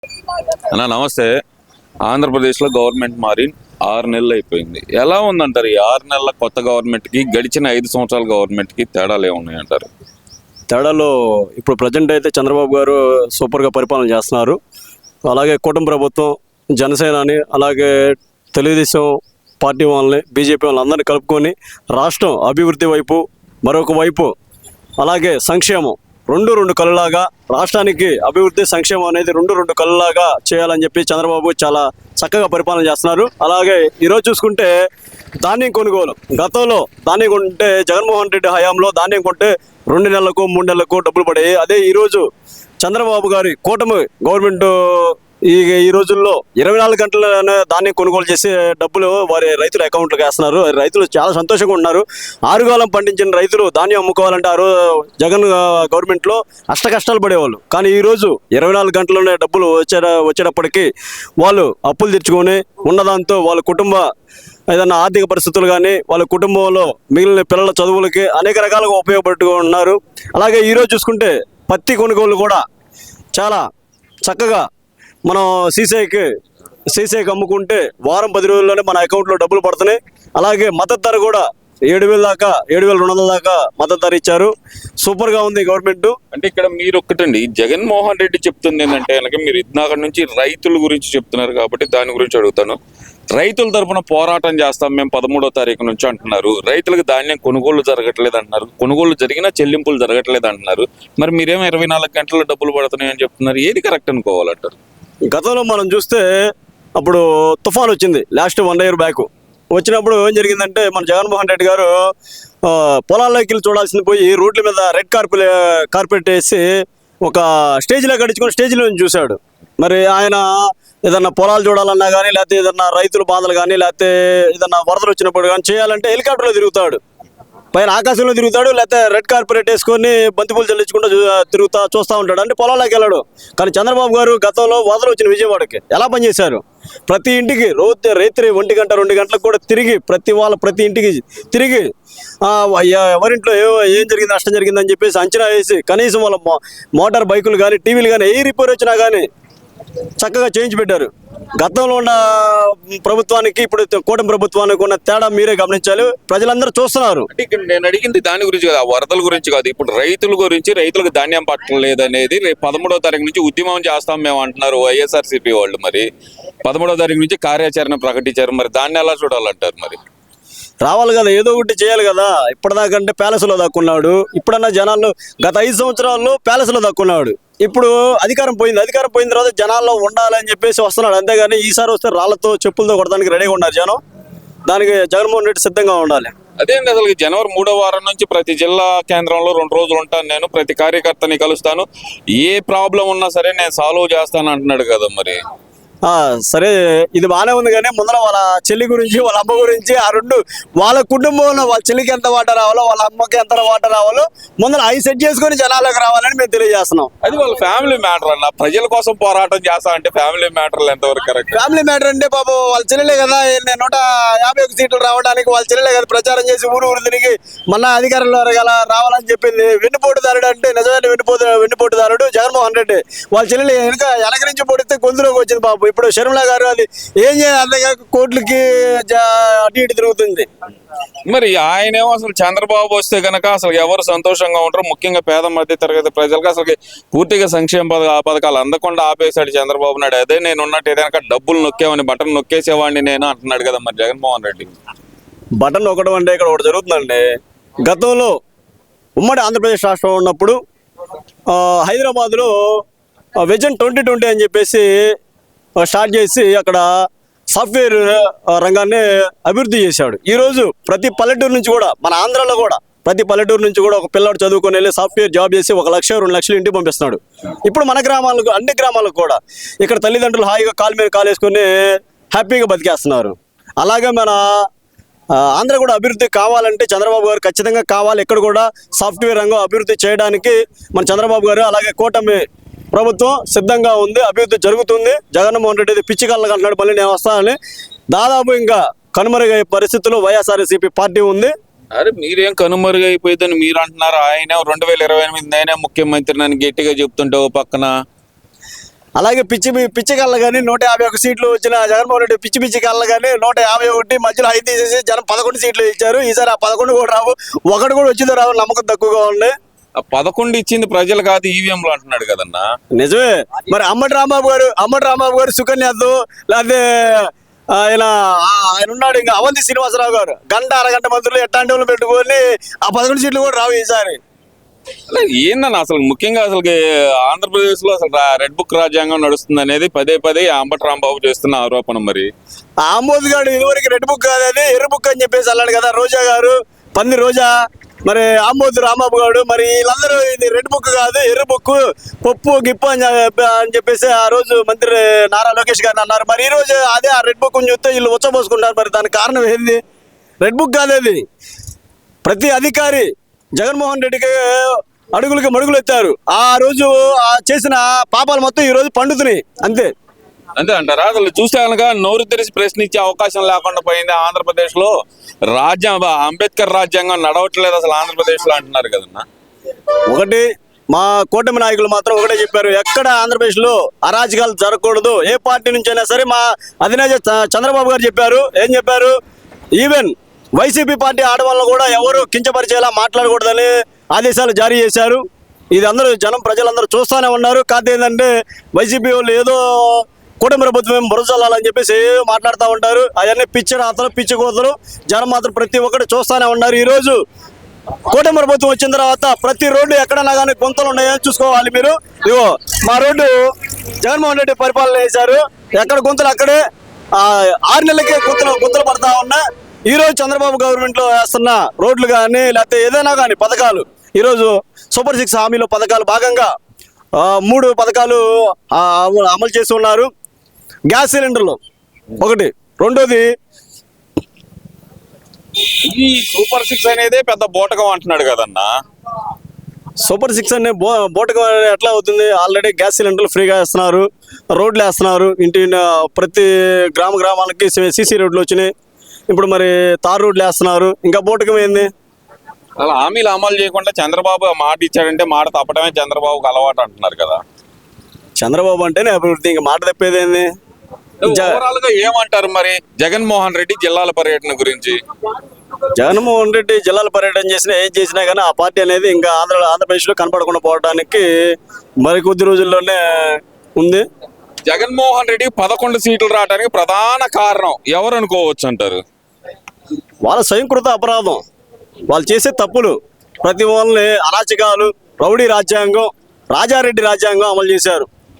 అన్న నమస్తే. ఆంధ్రప్రదేశ్లో గవర్నమెంట్ మారి 6 నెలలు అయిపోయింది. ఎలా ఉందంటారు ఈ 6 నెలల కొత్త గవర్నమెంట్కి గడిచిన 5 సంవత్సరాల గవర్నమెంట్కి తేడాలు ఏమున్నాయంటారు? తేడాలో ఇప్పుడు ప్రజెంట్ అయితే చంద్రబాబు గారు సూపర్గా పరిపాలన చేస్తున్నారు. అలాగే కూటమి ప్రభుత్వం, జనసేనని, అలాగే తెలుగుదేశం పార్టీ వాళ్ళని, బీజేపీ వాళ్ళందరినీ కలుపుకొని రాష్ట్రం అభివృద్ధి వైపు, మరొక వైపు అలాగే సంక్షేమం రెండు కళ్ళలాగా రాష్ట్రానికి అభివృద్ధి సంక్షేమం అనేది రెండు కళ్ళలాగా చేయాలని చెప్పి చంద్రబాబు చాలా చక్కగా పరిపాలన చేస్తున్నారు. అలాగే ఈరోజు చూసుకుంటే ధాన్యం కొనుగోలు, గతంలో ధాన్యం కొంటే జగన్మోహన్ రెడ్డి హయాంలో ధాన్యం కొంటే 2 నెలలకు 3 నెలలకు డబ్బులు పడాయి. అదే ఈరోజు చంద్రబాబు గారి కూటమి గవర్నమెంట్ ఈ రోజుల్లో 24 గంటల ధాన్యం కొనుగోలు చేసి డబ్బులు వారి రైతుల అకౌంట్లకు వేస్తున్నారు. రైతులు చాలా సంతోషంగా ఉన్నారు. ఆరుగాలం పండించిన రైతులు ధాన్యం అమ్ముకోవాలంటే జగన్ గవర్నమెంట్లో కష్టాలు పడేవాళ్ళు. కానీ ఈరోజు 24 గంటల్లోనే డబ్బులు వచ్చేటప్పటికి వాళ్ళు అప్పులు తెచ్చుకొని ఉన్నదాంతో వాళ్ళ కుటుంబ ఏదన్నా ఆర్థిక పరిస్థితులు కానీ వాళ్ళ కుటుంబంలో మిగిలిన పిల్లల చదువులకి అనేక రకాలుగా ఉపయోగపడుతున్నారు. అలాగే ఈరోజు చూసుకుంటే పత్తి కొనుగోలు కూడా చాలా చక్కగా మనం సీసీఐకి అమ్ముకుంటే వారం 10 రోజుల్లోనే మన అకౌంట్లో డబ్బులు పడుతున్నాయి. అలాగే మద్దతు ధర కూడా 7,000 దాకా 7,200 దాకా మద్దతు ధర ఇచ్చారు. సూపర్గా ఉంది గవర్నమెంట్. అంటే ఇక్కడ మీరు ఒక్కటండి, జగన్మోహన్ రెడ్డి చెప్తుంది ఏంటంటే కనుక మీరు ఇందాక నుంచి రైతుల గురించి చెప్తున్నారు కాబట్టి దాని గురించి అడుగుతాను. రైతుల తరఫున పోరాటం చేస్తాం మేము 13వ తారీఖు నుంచి అంటున్నారు. రైతులకు ధాన్యం కొనుగోలు జరగట్లేదు అంటున్నారు. కొనుగోలు జరిగినా చెల్లింపులు జరగట్లేదు అంటున్నారు. మరి మీరేమో 24 గంటల డబ్బులు పడుతున్నాయని చెప్తున్నారు. ఏది కరెక్ట్ అనుకోవాలంటారు? గతంలో మనం చూస్తే అప్పుడు తుఫాన్ వచ్చింది లాస్ట్ 1 year బ్యాక్. వచ్చినప్పుడు ఏం జరిగిందంటే మన జగన్మోహన్ రెడ్డి గారు పొలాల్లోకి వెళ్ళి చూడాల్సింది పోయి రోడ్ల మీద రెడ్ కార్పెట్ వేసి ఒక స్టేజ్లో గడుచుకొని స్టేజ్లో చూశాడు. మరి ఆయన ఏదన్నా పొలాలు చూడాలన్నా కానీ, లేకపోతే ఏదన్నా రైతుల బాధలు కానీ, లేకపోతే ఏదన్నా వరదలు వచ్చినప్పుడు కానీ చేయాలంటే హెలికాప్టర్లో తిరుగుతాడు, పైన ఆకాశంలో తిరుగుతాడు, లేకపోతే రెడ్ కార్పెట్ వేసుకొని బంతిపూలు చెల్లించుకుంటూ చూస్తూ ఉంటాడు. అంటే పొలాల్లోకి వెళ్ళాడు. కానీ చంద్రబాబు గారు గతంలో వరదలు వచ్చిన విజయవాడకి ఎలా పనిచేశారు? ప్రతి ఇంటికి రాత్రి 1 గంట 2 గంటలకు కూడా తిరిగి ప్రతి ఇంటికి తిరిగి ఎవరింట్లో ఏం జరిగింది, నష్టం జరిగిందని చెప్పేసి అంచనా వేసి కనీసం వాళ్ళ మోటార్ బైకులు కానీ, టీవీలు కానీ ఏ రిపేర్ వచ్చినా కానీ చక్కగా చేయించి పెట్టారు. గతంలో ఉన్న ప్రభుత్వానికి ఇప్పుడు కూటమి ప్రభుత్వానికి ఉన్న తేడా మీరే గమనించాలి. ప్రజలందరూ చూస్తున్నారు. అంటే ఇక్కడ నేను అడిగింది దాని గురించి కాదు, వరదల గురించి కాదు. ఇప్పుడు రైతుల గురించి, రైతులకు ధాన్యం పట్టలేదు అనేది రేపు 13వ తారీఖు నుంచి ఉద్యమం చేస్తాం మేము అంటున్నారు వైఎస్ఆర్సీపీ వాళ్ళు. మరి 13వ తారీఖు నుంచి కార్యాచరణ ప్రకటించారు. మరి దాన్ని ఎలా చూడాలంటారు? మరి రావాలి కదా, ఏదో ఒకటి చేయాలి కదా. ఇప్పటిదాకంటే ప్యాలెస్లో దక్కున్నాడు. ఇప్పుడన్నా జనాల్లో గత 5 సంవత్సరాల్లో ప్యాలెస్లో దక్కున్నాడు. ఇప్పుడు అధికారం పోయిన తర్వాత జనాల్లో ఉండాలని చెప్పేసి వస్తున్నాడు. అంతేగాని ఈసారి వస్తే రాళ్లతో చెప్పులతో కొడడానికి రెడీగా ఉన్నారు జనం. దానికి జగన్మోహన్ రెడ్డి సిద్ధంగా ఉండాలి. అదేంటి అసలు జనవరి 3వ వారం నుంచి ప్రతి జిల్లా కేంద్రంలో 2 రోజులు ఉంటాను, నేను ప్రతి కార్యకర్తని కలుస్తాను, ఏ ప్రాబ్లం ఉన్నా సరే నేను సాల్వ్ చేస్తాను అంటున్నాడు కదా. మరి సరే, ఇది బాగానే ఉంది. కానీ ముందర వాళ్ళ చెల్లి గురించి, వాళ్ళ అమ్మ గురించి, వాళ్ళ కుటుంబంలో వాళ్ళ చెల్లికి ఎంత వాట రావాలో, వాళ్ళ అమ్మకి ఎంత వాట రావాలో ముందర అవి సెట్ చేసుకుని జనాలకు రావాలని మేము తెలియజేస్తున్నాం. అది వాళ్ళ ఫ్యామిలీ మ్యాటర్ అన్న. ప్రజల కోసం పోరాటం చేస్తా అంటే ఫ్యామిలీ మ్యాటర్లు ఎంతవరకు కరెక్ట్? ఫ్యామిలీ మ్యాటర్ అంటే పాపం వాళ్ళ చెల్లెలే కదా 151 సీట్లు రావడానికి వాళ్ళ చెల్లెలే కదా ప్రచారం చేసి ఊరు తిరిగి మళ్ళా అధికారంలో రావాలని చెప్పింది. వెన్నుపోటుదారుడు అంటే నిజమైన వెన్నుపోటుదారుడు జగన్మోహన్ రెడ్డి. వాళ్ళ చెల్లెలు వెనకరించి పొడితే గొంతులోకి వచ్చింది పాపం. ఇప్పుడు షర్మిల గారు అది ఏం చేయాలి, అంతగా కోర్టులకి అటు ఇటు తిరుగుతుంది. మరి ఆయనేమో అసలు చంద్రబాబు వస్తే కనుక అసలు ఎవరు సంతోషంగా ఉంటారు? ముఖ్యంగా పేద మధ్య తరగతి ప్రజలకు అసలు పూర్తిగా సంక్షేమ పథకాలు అందకుండా ఆపేశాడు చంద్రబాబు నాయుడు. అదే నేను ఉన్నట్టు ఏదైనా డబ్బులు నొక్కేవని బటన్ నొక్కేసేవాడిని నేను అంటున్నాడు కదా మరి జగన్మోహన్ రెడ్డి. బటన్ నొక్కడం అంటే ఇక్కడ ఒకటి జరుగుతుందండి. గతంలో ఉమ్మడి ఆంధ్రప్రదేశ్ రాష్ట్రం ఉన్నప్పుడు హైదరాబాద్లో విజన్ 2020 అని చెప్పేసి స్టార్ట్ చేసి అక్కడ సాఫ్ట్వేర్ రంగాన్ని అభివృద్ధి చేశాడు. ఈరోజు ప్రతి పల్లెటూరు నుంచి కూడా, మన ఆంధ్రాలో కూడా ప్రతి పల్లెటూరు నుంచి కూడా ఒక పిల్లాడు చదువుకొని వెళ్ళి సాఫ్ట్వేర్ జాబ్ చేసి 1 లక్ష 2 లక్షలు ఇంటికి పంపిస్తున్నాడు. ఇప్పుడు మన గ్రామాలకు, అన్ని గ్రామాలకు కూడా ఇక్కడ తల్లిదండ్రులు హాయిగా కాలు మీద కాలు వేసుకొని హ్యాపీగా బతికేస్తున్నారు. అలాగే మన ఆంధ్ర కూడా అభివృద్ధి కావాలంటే చంద్రబాబు గారు ఖచ్చితంగా కావాలి. ఇక్కడ కూడా సాఫ్ట్వేర్ రంగం అభివృద్ధి చేయడానికి మన చంద్రబాబు గారు అలాగే కూటమి ప్రభుత్వం సిద్ధంగా ఉంది. అభివృద్ధి జరుగుతుంది. జగన్మోహన్ రెడ్డి పిచ్చి కళ్ళకి అంటున్నాడు మళ్ళీ నేను వస్తానని. దాదాపు ఇంకా కనుమరుగయ్యే పరిస్థితుల్లో వైఎస్ఆర్సీపీ పార్టీ ఉంది. అరే మీరేం కనుమరుగైపోయిందని మీరు అంటున్నారు. ఆయన 2028 నేనే ముఖ్యమంత్రి అని గట్టిగా చెప్తుంటే ఓ పక్కన అలాగే పిచ్చి కళ్ళ కానీ 151 సీట్లు వచ్చిన జగన్మోహన్ రెడ్డి పిచ్చి కళ్ళ కానీ 151 మధ్యలో హై తీసేసి జనం 11 సీట్లు ఇచ్చారు. ఈసారి ఆ 11 కూడా రావు, ఒకటి కూడా వచ్చిందో రావు, నమ్మకం తక్కువగా ఉంది. ఆ 11 ఇచ్చింది ప్రజలు కాదు ఈవీఎంలు అంటున్నాడు కదన్నా. నిజమే. మరి అమ్మటి రాంబాబు గారు సుకన్యతో లేకపోతే ఆయన ఉన్నాడు ఇంకా అవంతి శ్రీనివాసరావు గారు అరగంట మంత్రులు ఎట్టాంటి వాళ్ళు పెట్టుకొని ఆ 11 సీట్లు కూడా రావు ఈసారి. ఏందన్న అసలు ముఖ్యంగా అసలు ఆంధ్రప్రదేశ్ లో అసలు రెడ్ బుక్ రాజ్యాంగం నడుస్తుంది అనేది పదే అంబటి రాంబాబు చేస్తున్న ఆరోపణ. మరి ఆంబోద్ గారు ఇదివరకు రెడ్ బుక్ కాదని ఎర్ర బుక్ అని చెప్పేసి అన్నాడు కదా రోజా గారు, పంది రోజా. మరి ఆంబోద్ రాంబాబు గారు మరి వీళ్ళందరూ ఇది రెడ్ బుక్ కాదు ఎర్ర బుక్, పప్పు గిప్పు అని చెప్పేసి ఆ రోజు మంత్రి నారా లోకేష్ గారిని అన్నారు. మరి ఈ రోజు అదే ఆ రెడ్ బుక్ చూస్తే వీళ్ళు ఉచ్చబోసుకుంటారు. మరి దానికి కారణం ఏంది? రెడ్ బుక్ కాదేది. ప్రతి అధికారి జగన్మోహన్ రెడ్డికి అడుగులకి మడుగులు ఎత్తారు. ఆ రోజు చేసిన పాపాలు మొత్తం ఈ రోజు పండుతున్నాయి. అంతే అంటారా? అసలు చూస్తే కనుక నోరు తెరిచి ప్రశ్నించే అవకాశం లేకుండా పోయింది ఆంధ్రప్రదేశ్ లో. అంబేద్కర్ రాజ్యాంగం నడవట్లేదు అసలు ఆంధ్రప్రదేశ్ లో అంటున్నారు కదన్నా. ఒకటి మా కూటమి నాయకులు మాత్రం ఒకటే చెప్పారు, ఎక్కడ ఆంధ్రప్రదేశ్ లో అరాజకాలు జరగకూడదు. ఏ పార్టీ నుంచి అయినా సరే మా అధినేత చంద్రబాబు గారు చెప్పారు. ఏం చెప్పారు? ఈవెన్ వైసీపీ పార్టీ ఆడవాళ్ళు కూడా ఎవరు కించపరిచేలా మాట్లాడకూడదని ఆదేశాలు జారీ చేశారు. ఇది అందరూ ప్రజలందరూ చూస్తూనే ఉన్నారు. కాకపోతే ఏంటంటే వైసీపీ వాళ్ళు ఏదో కూటమి ప్రభుత్వం ఏం బురజల్లాలని చెప్పేసి మాట్లాడుతూ ఉంటారు. అవన్నీ పిచ్చి రాతలు పిచ్చి కోతలు. జనం మాత్రం ప్రతి ఒక్కటి చూస్తూనే ఉన్నారు. ఈరోజు కూటమి ప్రభుత్వం వచ్చిన తర్వాత ప్రతి రోడ్డు ఎక్కడన్నా కానీ గుంతలు ఉన్నాయని చూసుకోవాలి మీరు. ఇగో మా రోడ్డు జగన్మోహన్ రెడ్డి పరిపాలన చేశారు, ఎక్కడ గుంతలు అక్కడే 6 నెలలకే గుంతలు పడతా ఉన్నా. ఈ రోజు చంద్రబాబు గవర్నమెంట్ లో వేస్తున్న రోడ్లు కానీ లేకపోతే ఏదైనా కానీ పథకాలు, ఈరోజు సూపర్ 6 హామీలో పథకాలు భాగంగా 3 పథకాలు అమలు చేసి ఉన్నారు. గ్యాస్ సిలిండర్లు ఒకటి, రెండోది ఈ సూపర్ 6 అనేదే పెద్ద బోటకం అంటున్నాడు కదన్నా. సూపర్ 6 అనే బోటకం ఎట్లా అవుతుంది? ఆల్రెడీ గ్యాస్ సిలిండర్లు ఫ్రీగా వేస్తున్నారు, రోడ్లు వేస్తున్నారు, ప్రతి గ్రామాలకి సీసీ రోడ్లు వచ్చినాయి. ఇప్పుడు మరి తార్ రోడ్లు వేస్తున్నారు. ఇంకా బోటకం ఏంది? అలా హామీలు అమలు చేయకుండా చంద్రబాబు మాట ఇచ్చాడంటే మాట తప్పడమే చంద్రబాబుకి అలవాటు అంటున్నారు కదా. చంద్రబాబు అంటేనే అభివృద్ధి, ఇంకా మాట తప్పేది ఏంది? ఓవరాల్ గా ఏమంటారు మరి జగన్మోహన్ రెడ్డి జిల్లాల పర్యటన గురించి? జగన్మోహన్ రెడ్డి జిల్లాల పర్యటన చేసినా ఏం చేసినా కానీ ఆ పార్టీ అనేది ఇంకా ఆంధ్రప్రదేశ్ లో కనపడకుండా పోవడానికి మరికొద్ది రోజుల్లోనే ఉంది. జగన్మోహన్ రెడ్డి 11 సీట్లు రావడానికి ప్రధాన కారణం ఎవరు అనుకోవచ్చు అంటారు? వాళ్ళ స్వయంకృత అపరాధం, వాళ్ళు చేసే తప్పులు, ప్రతి వాళ్ళని అరాచకాలు, రౌడీ రాజ్యాంగం, రాజారెడ్డి రాజ్యాంగం అమలు చేశారు.